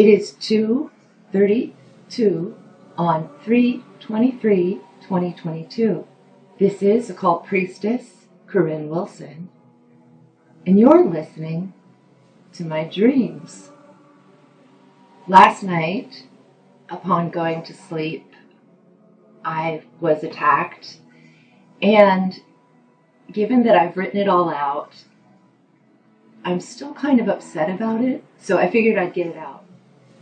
is 2:32 on 3/23/2022. This is Occult Priestess, Corinne Wilson, and you're listening to my dreams. Last night, upon going to sleep, I was attacked, and given that I've written it all out, I'm still kind of upset about it, so I figured I'd get it out,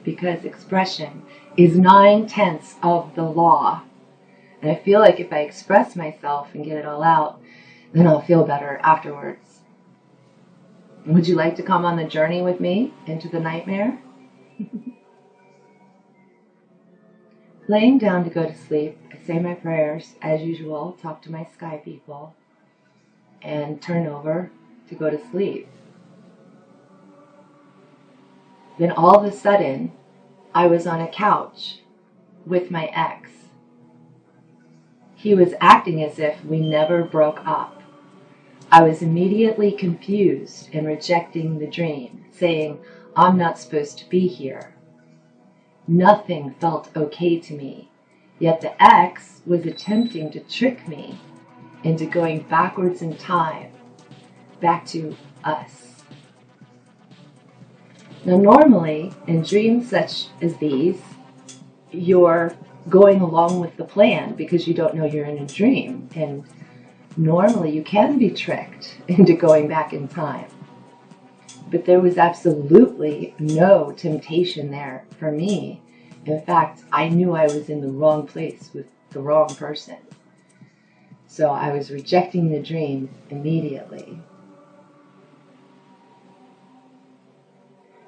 because expression is 9/10 of the law, and I feel like if I express myself and get it all out, then I'll feel better afterwards. Would you like to come on the journey with me into the nightmare? Laying down to go to sleep, I say my prayers as usual, talk to my sky people, and turn over to go to sleep. Then all of a sudden, I was on a couch with my ex. He was acting as if we never broke up. I was immediately confused and rejecting the dream, saying, I'm not supposed to be here. Nothing felt okay to me, yet the ex was attempting to trick me into going backwards in time, back to us. Now normally, in dreams such as these, you're going along with the plan because you don't know you're in a dream, and normally you can be tricked into going back in time. But there was absolutely no temptation there for me. In fact, I knew I was in the wrong place with the wrong person. So I was rejecting the dream immediately.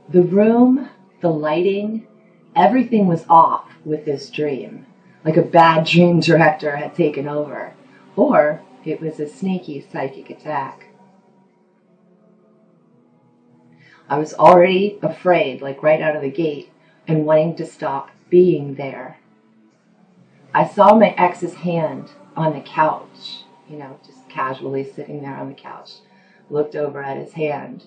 The room, the lighting, everything was off with this dream. Like a bad dream director had taken over. Or it was a sneaky psychic attack. I was already afraid, like right out of the gate, and wanting to stop being there. I saw my ex's hand on the couch, just casually sitting there on the couch. Looked over at his hand.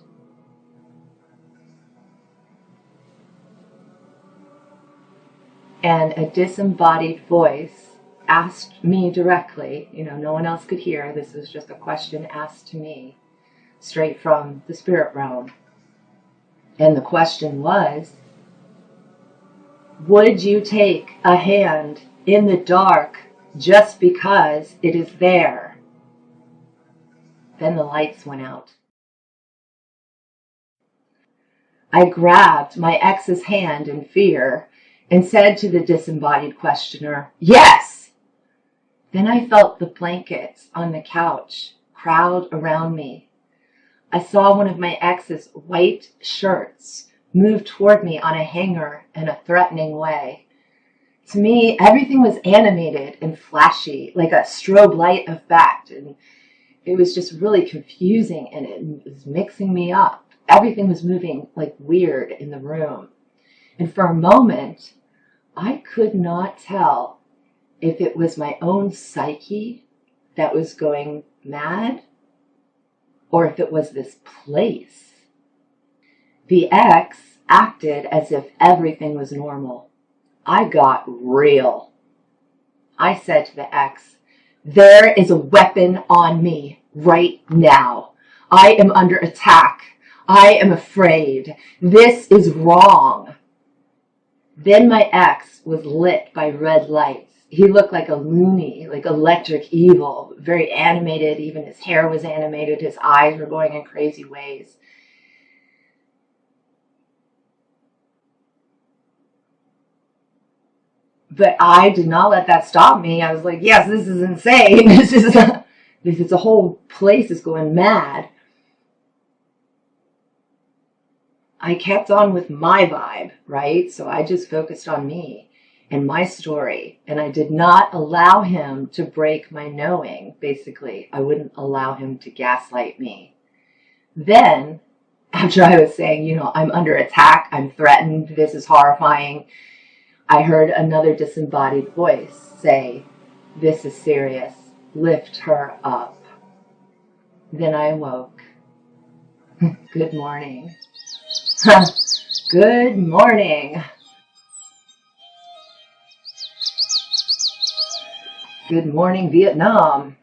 And a disembodied voice asked me directly, no one else could hear. This was just a question asked to me, straight from the spirit realm. And the question was, would you take a hand in the dark just because it is there? Then the lights went out. I grabbed my ex's hand in fear and said to the disembodied questioner, yes! Then I felt the blankets on the couch crowd around me. I saw one of my ex's white shirts move toward me on a hanger in a threatening way. To me, everything was animated and flashy, like a strobe light effect, and it was just really confusing, and it was mixing me up. Everything was moving like weird in the room. And for a moment, I could not tell if it was my own psyche that was going mad or if it was this place. The ex acted as if everything was normal. I got real. I said to the ex, there is a weapon on me right now. I am under attack. I am afraid. This is wrong. Then my ex was lit by red lights. He looked like a loony, like electric evil, very animated. Even his hair was animated. His eyes were going in crazy ways. But I did not let that stop me. I was like, yes, this is insane. This is a whole place is going mad. I kept on with my vibe, right? So I just focused on me and my story. And I did not allow him to break my knowing, basically. I wouldn't allow him to gaslight me. Then, after I was saying, I'm under attack, I'm threatened, this is horrifying, I heard another disembodied voice say, this is serious, lift her up. Then I awoke. Good morning. Good morning. Good morning, Vietnam.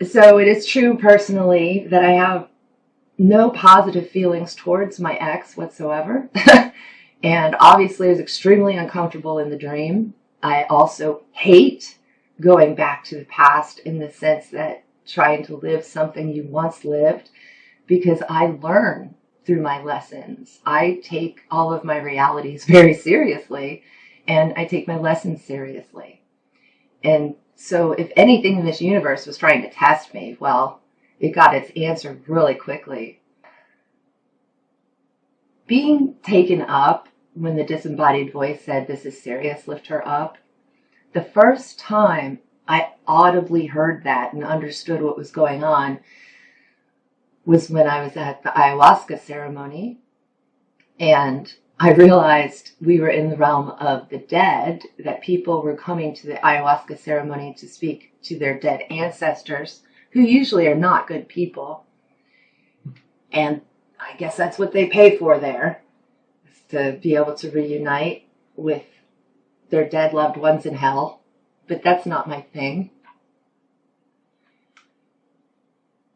So it is true personally that I have no positive feelings towards my ex whatsoever. And obviously I was extremely uncomfortable in the dream. I also hate going back to the past in the sense that trying to live something you once lived, because I learn through my lessons. I take all of my realities very seriously, and I take my lessons seriously. And so if anything in this universe was trying to test me, well, it got its answer really quickly. Being taken up when the disembodied voice said, "This is serious, lift her up," the first time I audibly heard that and understood what was going on was when I was at the ayahuasca ceremony, and I realized we were in the realm of the dead, that people were coming to the ayahuasca ceremony to speak to their dead ancestors, who usually are not good people. And I guess that's what they pay for there, is to be able to reunite with their dead loved ones in hell. But that's not my thing.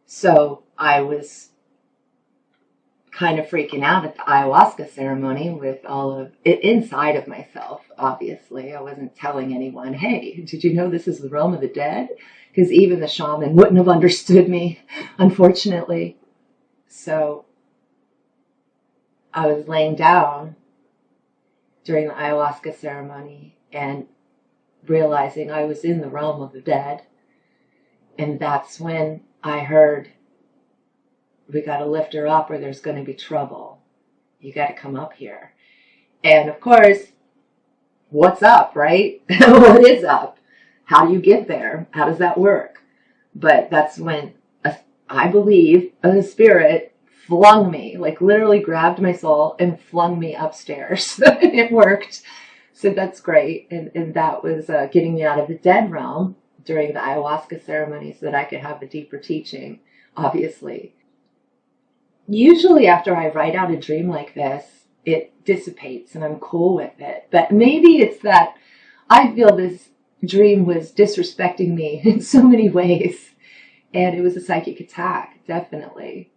So I was kind of freaking out at the ayahuasca ceremony with all of it inside of myself. Obviously, I wasn't telling anyone, "Hey, did you know this is the realm of the dead?" Because even the shaman wouldn't have understood me, unfortunately. So I was laying down during the ayahuasca ceremony and realizing I was in the realm of the dead. And that's when I heard, "We got to lift her up or there's going to be trouble. You got to come up here." And of course, what's up, right? What is up? How do you get there? How does that work? But that's when I believe a spirit flung me, like literally grabbed my soul and flung me upstairs. It worked. So that's great. And that was getting me out of the dead realm during the ayahuasca ceremony so that I could have a deeper teaching, obviously. Usually after I write out a dream like this, it dissipates and I'm cool with it. But maybe it's that I feel this dream was disrespecting me in so many ways. And it was a psychic attack, definitely.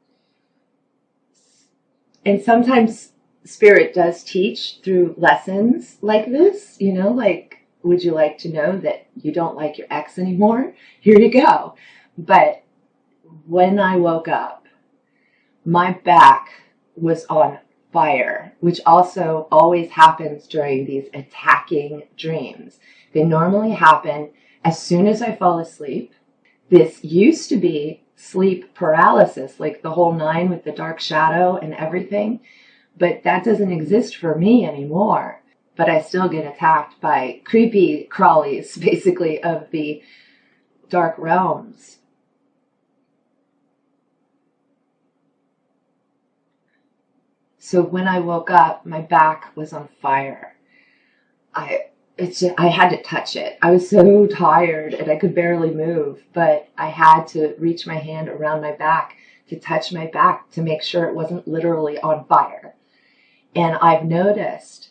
And sometimes Spirit does teach through lessons like this, like, would you like to know that you don't like your ex anymore? Here you go. But when I woke up, my back was on fire, which also always happens during these attacking dreams. They normally happen as soon as I fall asleep. This used to be sleep paralysis, like the whole nine with the dark shadow and everything, but that doesn't exist for me anymore. But I still get attacked by creepy crawlies, basically, of the dark realms. So when I woke up, my back was on fire. I had to touch it. I was so tired and I could barely move, but I had to reach my hand around my back to touch my back to make sure it wasn't literally on fire. And I've noticed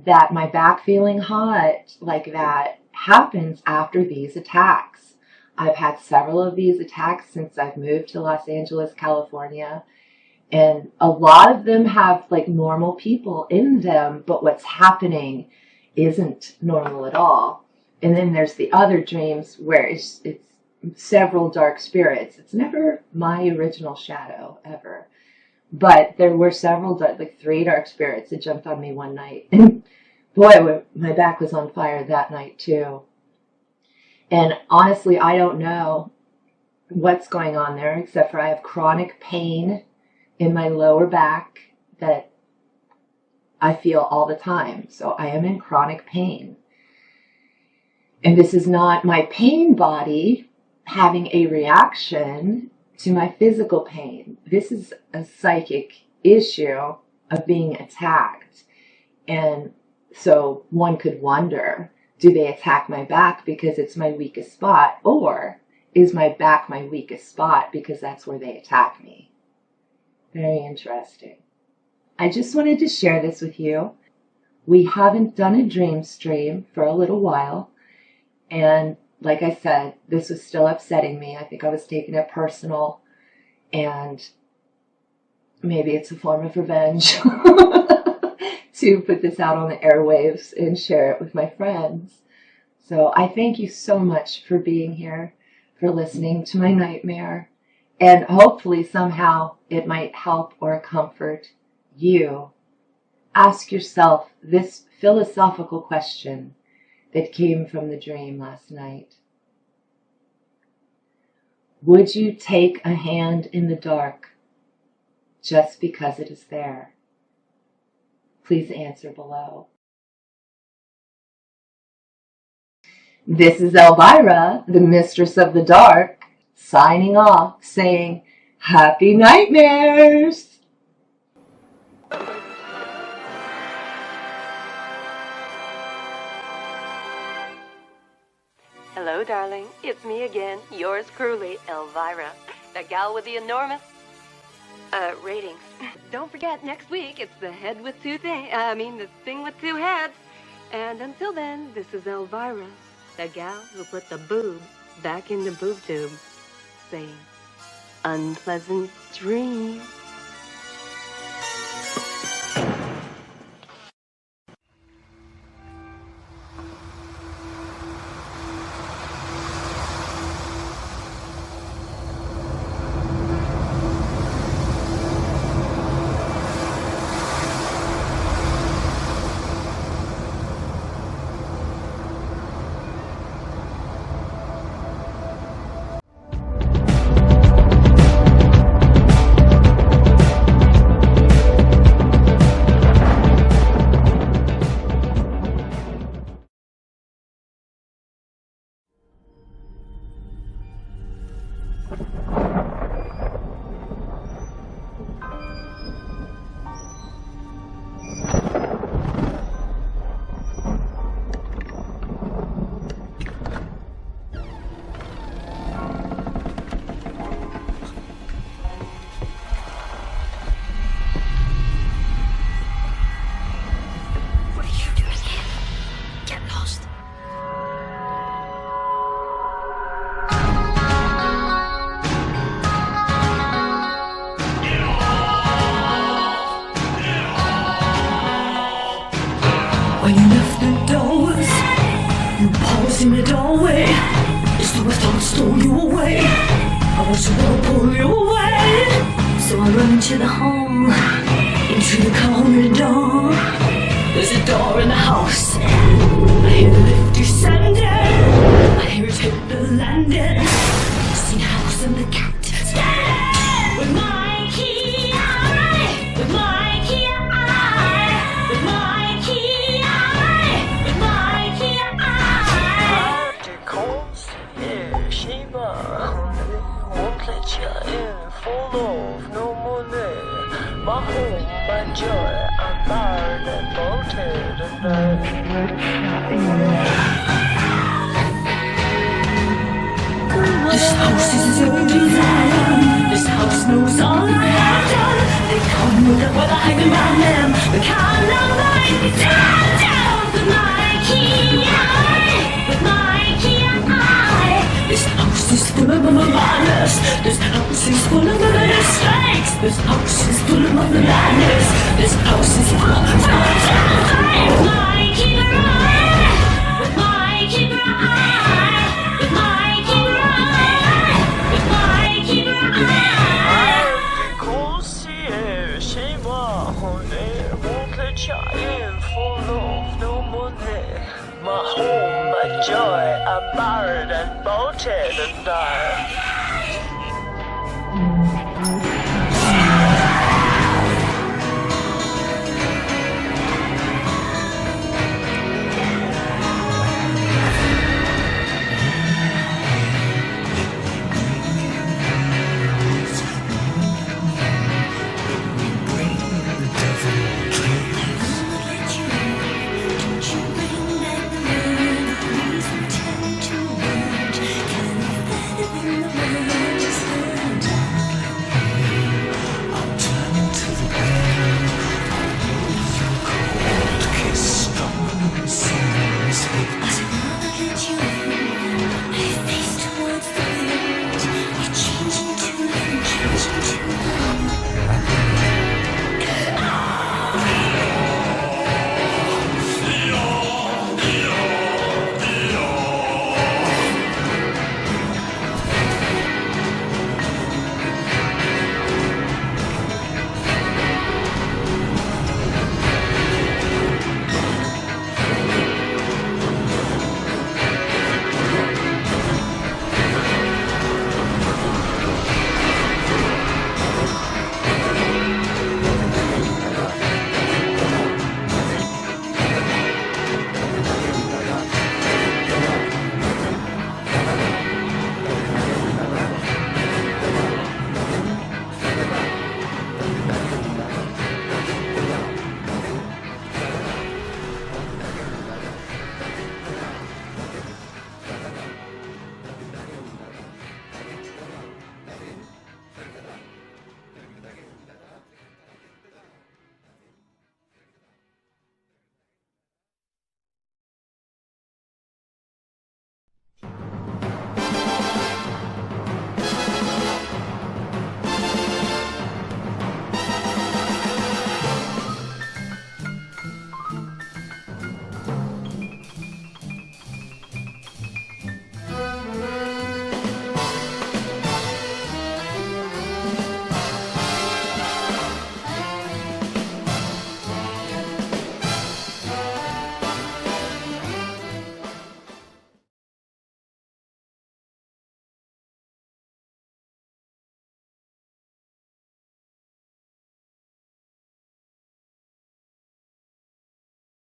that my back feeling hot like that happens after these attacks. I've had several of these attacks since I've moved to Los Angeles, California. And a lot of them have like normal people in them, but what's happening isn't normal at all. And then there's the other dreams where it's several dark spirits. It's never my original shadow ever. But there were several, like 3 dark spirits that jumped on me one night. And boy, my back was on fire that night too. And honestly, I don't know what's going on there, except for I have chronic pain in my lower back that I feel all the time. So I am in chronic pain. And this is not my pain body having a reaction to my physical pain. This is a psychic issue of being attacked. And so one could wonder, do they attack my back because it's my weakest spot? Or is my back my weakest spot because that's where they attack me? Very interesting. I just wanted to share this with you. We haven't done a dream stream for a little while, and like I said, this was still upsetting me. I think I was taking it personal, and maybe it's a form of revenge to put this out on the airwaves and share it with my friends. So I thank you so much for being here, for listening to my nightmare, and hopefully somehow it might help or comfort you. Ask yourself this philosophical question that came from the dream last night. Would you take a hand in the dark just because it is there? Please answer below. This is Elvira, the Mistress of the Dark, signing off, saying, Happy nightmares! Hello, darling. It's me again, yours truly, Elvira, the gal with the enormous ratings. Don't forget, next week it's the head with two things. The thing with two heads. And until then, this is Elvira, the gal who put the boob back in the boob tube, saying, unpleasant dreams. When you left the doors, you paused in the doorway. It's the worst thought stole you away. I want to pull you away. So I run to the hall, into the corridor. There's a door in the house. I hear the lift descending. I hear it hit the landing. See the house and the cat standing. With my key eye, with my key eye, with my key eye, with my key eye. Articles, Sheba, won't let you in, full of no money. My home, my joy, I'm barred and bolted This house is so desire. This house knows all I have done. They come with a hanging round them. The kind of light is down. With my key eye, with my key eye. This house is full of madness. This house is full of mistakes. This house is full of madness. This house is full of mistakes. With my key eye, with my key eye, with my key eye, with my key eye. Articles, Sheba, won't let you in, full of no money. My home, my joy, I'm barred and bolted and died.